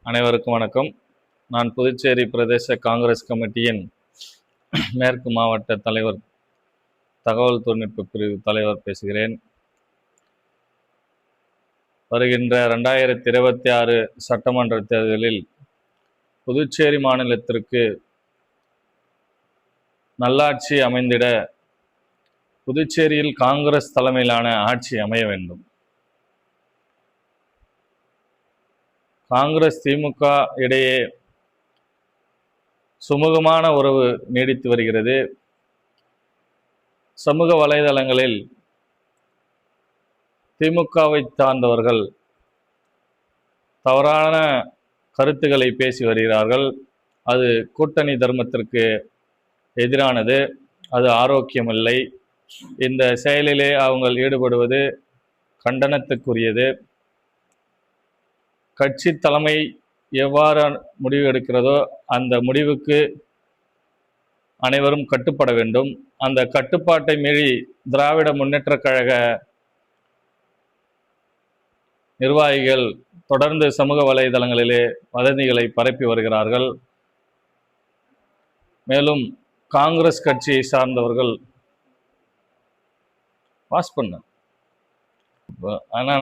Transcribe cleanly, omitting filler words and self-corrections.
அனைவருக்கும் வணக்கம். நான் புதுச்சேரி பிரதேச காங்கிரஸ் கமிட்டியின் மேற்கு மாவட்ட தலைவர், தகவல் தொழில்நுட்ப பிரிவு தலைவர் பேசுகிறேன். வருகின்ற 2026 சட்டமன்ற தேர்தலில் புதுச்சேரி மாநிலத்திற்கு நல்லாட்சி அமைந்திட புதுச்சேரியில் காங்கிரஸ் தலைமையிலான ஆட்சி அமைய வேண்டும். காங்கிரஸ் திமுக இடையே சுமூகமான உறவு நீடித்து வருகிறது. சமூக வலைதளங்களில் திமுகவை சார்ந்தவர்கள் தவறான கருத்துக்களை பேசி வருகிறார்கள். அது கூட்டணி தர்மத்திற்கு எதிரானது, அது ஆரோக்கியமில்லை. இந்த செயலிலே அவங்க ஈடுபடுவது கண்டனத்துக்குரியது. கட்சி தலைமை எவ்வாறு முடிவு எடுக்கிறதோ அந்த முடிவுக்கு அனைவரும் கட்டுப்பட வேண்டும். அந்த கட்டுப்பாட்டை மீறி திராவிட முன்னேற்றக் கழக நிர்வாகிகள் தொடர்ந்து சமூக வலைதளங்களிலே வதந்திகளை பரப்பி வருகிறார்கள். மேலும் காங்கிரஸ் கட்சியை சார்ந்தவர்கள் ஆனால்